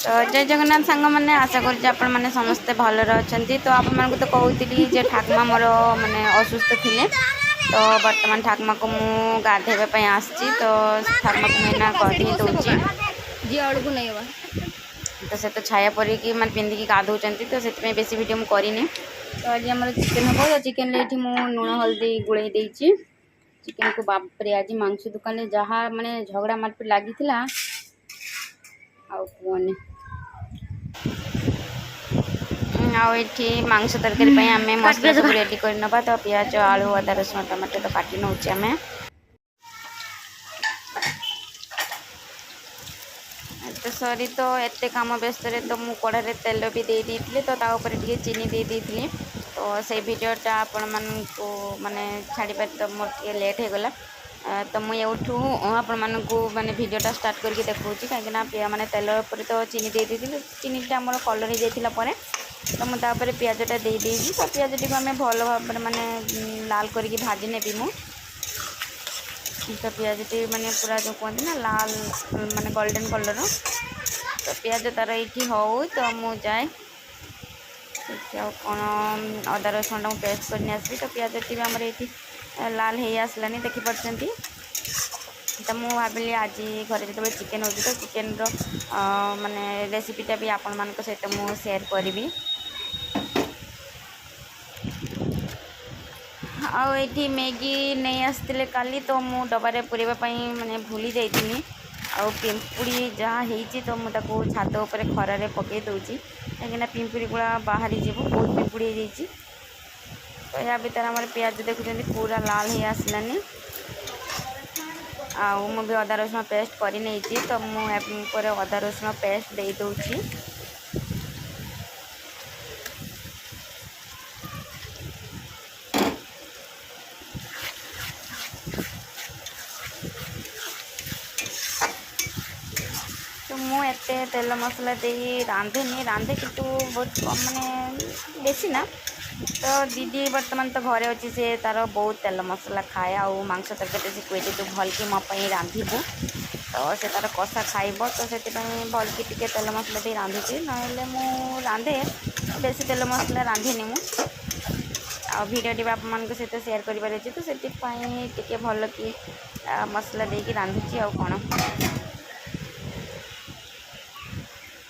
तो जय जगन्नाथ सांग मैंने आशा कर समस्ते भलर अच्छा। तो आप तो कहती जे ठाकुमा मोर माने असुस्थ थिले तो बर्तमान ठाकुमा को मु गाधेवाई आसी। तो ठाकुमा को मुझे गाधे दूसरी जी को नहीं तो से तो छाया पड़ी मैं पिंधिकी गाधौं तो से बेसी वीडियो मुझे करनी। तो आज आम चिकेन हम तो चिकेन ये लुण हल्दी गुड़े देती चिकेन को बापरे आज मांस दुकान में जहाँ माने झगड़ा मारपिट लगी आने आठी मांस तरकारी आम मसला सब रेडी कर नवा। तो पियाज आलू अदा रसुण टमाटो तो काटी नौचे आम तो सरी तो एत कम व्यस्त तो मु कड़े तेल भी दे दी तो टे चीनी दे दी तो से भिडटा आपण मानू माने छाड़ी पार तो मोर टे लेट हो गला। तो मुझे यूठू आपण मानू माने भिडटा स्टार्ट करके देखा कहीं पिया माने तेल पर तो चीनी दे दी चीनीटा आम कलर हो जाता तो मुझे पियाजटा दे दी तो पियाज टी आम भल भाव माने लाल करके भाजी नेबी मु। तो पियाज टी माने पूरा जो कहते ना लाल माने गोल्डन कलर तो पियाज तार ये हो तो मु जाए कौन अदा रसुण को पेस्ट करनी आसली। तो पियाज टी आम ये लाल हो आसलानी देखिपी। तो मुझे भाविली आज घर जो चिकेन हो तो चिकेन माने रेसिपीटा भी आपण मान सहित मुझे सेयार करी। आठी मैगी नहीं आसते काली तो मु डबारे पुरेवाई माने भूली जाइनी आ पिंपुड़ी जहाँ होती तो मुझे छात उपर खरारे पकई दूसरी कहीं पिंपुड़ी गुड़ा बाहरी जीव बहुत पिंपुड़ी हो जाइए। तो या भर आम पियाज देखुं पूरा लाल हो आसलानी भी अदा रसुण पेस्ट कर नहीं तो मुझे अदा रसुण पेस्ट दे दूसरी। तो मुझे तेल मसला दे रांधे कितु बहुत माने बेसी ना। तो दीदी बर्तमान तो घरे अच्छी से तार बहुत तेल मसला खाए आंस तरकारी से कहे तू भल कि मोपाई रांधबू तो से तार कषा खाइब तो से भल कि टे तेल मसला दे रांधुची ना मु रांधे बेसी तेल मसला रांधेनी मु भिडियो आप सहित सेयार कर तो से भल कि मसला देकी रांधुची आ कौन।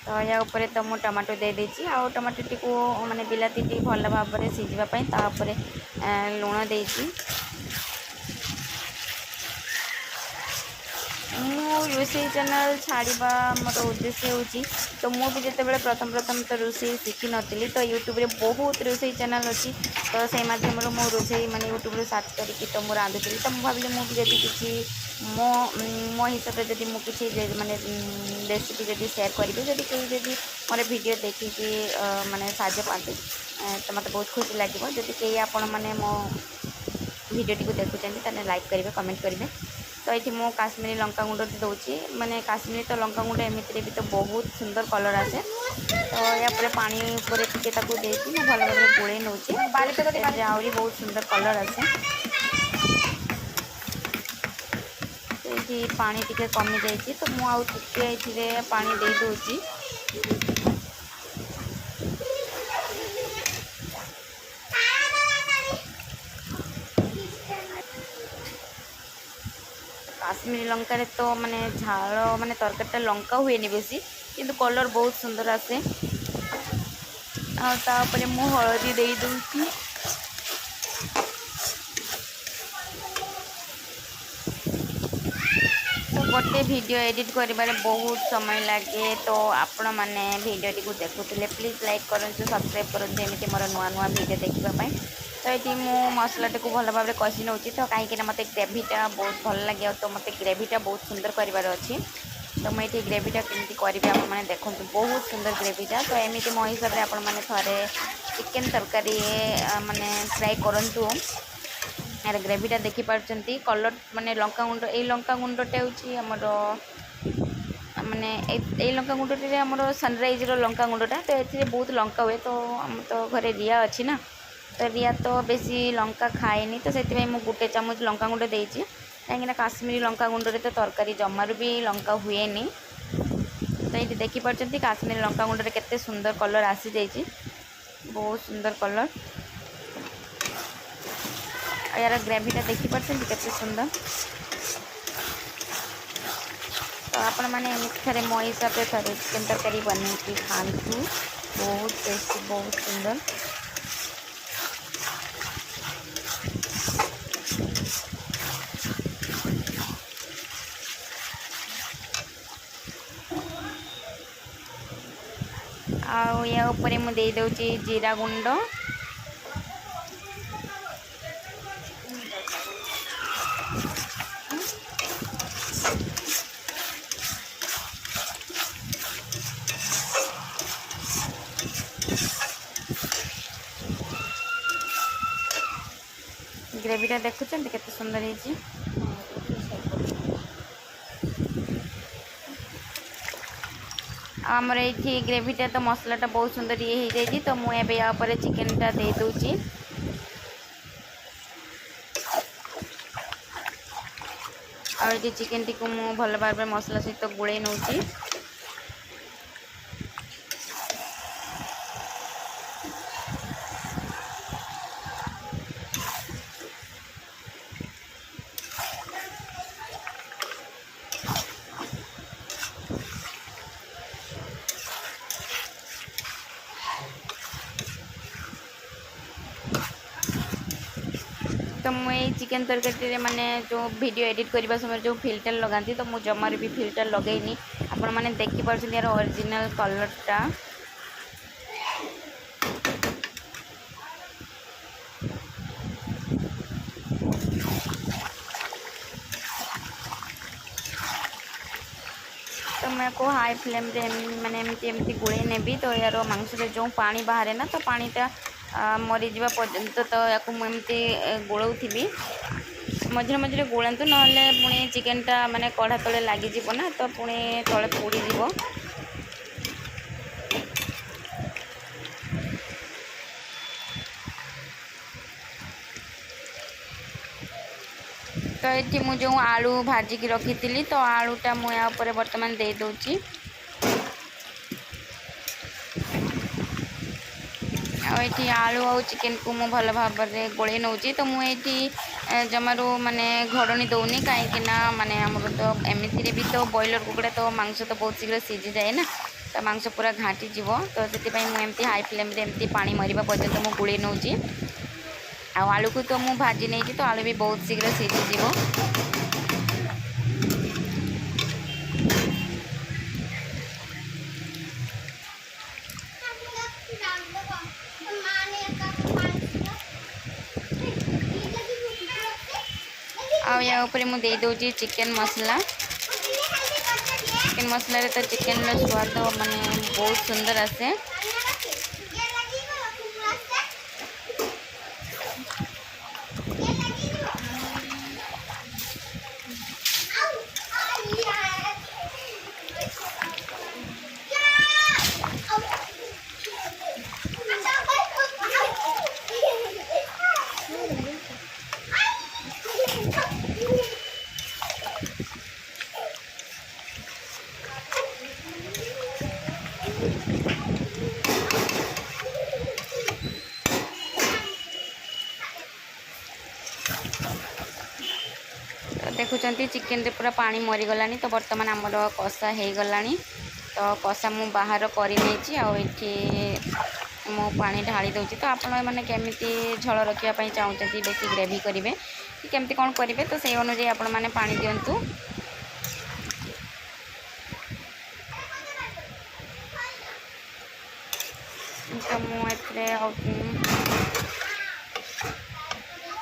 तो या ऊपर तो मु टमाटो दे देची आ टमाटो टी को माने बिलाती टी भल भाव में सीझापी तापर लुण देची। मु रोषे चैनल छाड़ा मोर उद्देश्य होची तो मु भी जिते बड़े प्रथम प्रथम तो रोषे शिखी नी तो यूट्यूब रे बहुत रोषे चैनल अच्छी तो से मध्यम मो रोषे माने यूट्यूब रे सर्च करके तो मुझे रांधुली तो मुझे भाविली मुझे किसी मो मो हिसाब से जब मुझे माने रेसिपी जब सेयार करी जब कहीं जब मोर वीडियो देखिकी माने साहाଯ୍य पाते तो मत बहुत खुशी लगे जब कहीं आपण मैंने मो वीडियो टी देखुं लाइक करेंगे कमेंट करेंगे। तो ये मो काश्मीरी लंका गुंड दूसरी माने काश्मीरी तो लंका गुंड एमती भी तो बहुत सुंदर कलर आसे। तो या पानी ऊपर टिके देती भल भाव में गोले नौचे आहरी बहुत सुंदर कलर आसे। तो ये पानी टिके कमी जाइए तो मुझे ये पानी दे दूसरी। काश्मीरी लंकार तो माने झाल माने तरकारीटा लंका हुए बेसी किंतु कलर बहुत सुंदर आसे। तापर मु हलदी दे दूसरी तो गोटे वीडियो एडिट करिबारे बहुत समय लगे। तो आपण माने वीडियो टी को देखुले प्लीज लाइक करूँ सब्सक्राइब करूँ एमती मोर नुआ नुआ वीडियो देखापी। तो ये मु मसला टी को भल भाव में कषि नौ तो कहीं मत ग्रेवीटा बहुत भल लगे तो मत ग्रेवीटा बहुत सुंदर करार अच्छी। तो मुझे ग्रेवीटा केमती करी आपने देखो बहुत सुंदर ग्रेवीटा। तो एमती मो हिसाब से आपण मैंने थे चिकेन तरकारी माने ट्राए करूँ यार ग्रेवीटा देखिपार्टी कलर माने लंका गुंड ये लंका गुंडटे होमर माने ये लंका गुंडटे आमर सनराइज लंका गुंडटा तो ये बहुत लंका हुए तो आम तो घरे रिया अच्छी ना तो रिया तो बेसी लंका खाएनी तो से मुझे गोटे चामच लंका गुंड देती कहीं काश्मीरी लंका गुंड तो तरकारी जमार भी लंका हुए। तो ये देखिपुं काश्मीरी लंका गुंडे केते सुंदर कलर आसी जाइए, बहुत सुंदर कलर। यार ग्रेवीटा देखिपुं केते सुंदर। तो आपण मैंने थे मो हिसाब से थे चिकेन तरकारी बनई खातु, बहुत टेस्टी, बहुत सुंदर। आउ या ऊपर मुझे दे दूची जीरा गुंड, ग्रेवीटा देखुं केते सुंदर है। आमर ये ग्रेवीटा तो मसलाटा बहुत सुंदर ये हो जाए, तो मुझे या चिकेनटा दे दूची। और ये चिकेन टी को मु भल भाव मसला सहित गोले नौची। तो मुझे चिकेन तरकारी माने जो वीडियो एडिट करने समय जो फिल्टर लगाती, तो मुझे जमार भी फिल्टर लगेनी। आपण मैंने देखिपुं यार ओरिजिनल कलरटा। तो मैं को हाई फ्लेम रे माने एमती गोले नेबी। तो यार मांस जो पानी बाहर ना, तो पानीटा मरीजा पर्यंत तो या एमती गोलौथी। मझे मझे गोलातु ना पुणी चिकेनटा माने कढ़ा तले लगिज ना, तो पुणी तले पोड़ीज। तो ये मुझे जो आलू भाजिकी रखी थी, तो आलूटा मुझे बर्तमान दे दूची। ये आलू और चिकेन को मु भल भाव में गोले नौची। तो मुझे जमारू माने घोड़नी दौनी कहीं माने आमर तो एमती भी तो बॉयलर कुकुड़ा तो मांस तो बहुत शीघ्र सीझी जाए ना, तो मांस पूरा घाटी जीव। तो से मुझे हाई फ्लेम रे एमती पानी मरवा पर्यंत मु गोले नौची। आलू को तो मु भाजी नहीं, तो आलू भी बहुत शीघ्र सीझी जीव। आ या ऊपर मुझे दे दूची चिकेन मसला। चिकेन मसला रे तो चिकेन रो स्वाद माने बहुत सुंदर आसे। तो देखुं चिकेन रे पूरा पानी मरीगला, तो बर्तमान आमर कषा हो गला। तो कषा मु बाहर कर मु पानी ढाली दूची। तो आपण मैंने केमी झोल रखापी चाहते बेसी ग्रेवी करेंगे कि केमती कौन करेंगे, तो से अनुजाई आपण मैंने पानी दिंतु। तो मुझे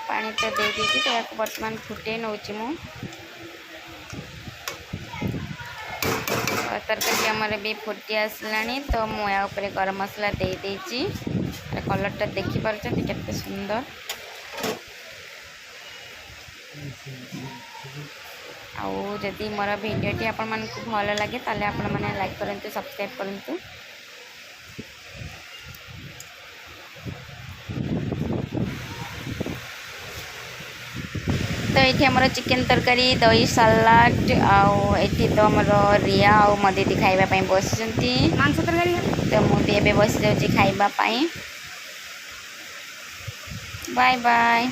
पानी तो दे दी, तो या बर्तमान फुटे नौची मु। तरकारी आमर भी फुटी आसला, तो मुझे गरम मसला दे देची। कलरटा देखी पार्टी केते सुंदर। आउ जदि मोर भिडियोटी आपण मानकु भल लगे, ताले आपण माने लाइक करंतु, सब्सक्राइब करंतु। तो ये आमर चिकेन तरकारी दही सालाड आठी तो आमर रिया और मो दीदी खावाई बस मांस तरकारी तो मुझे बस जाऊँगी खावाई। Bye bye.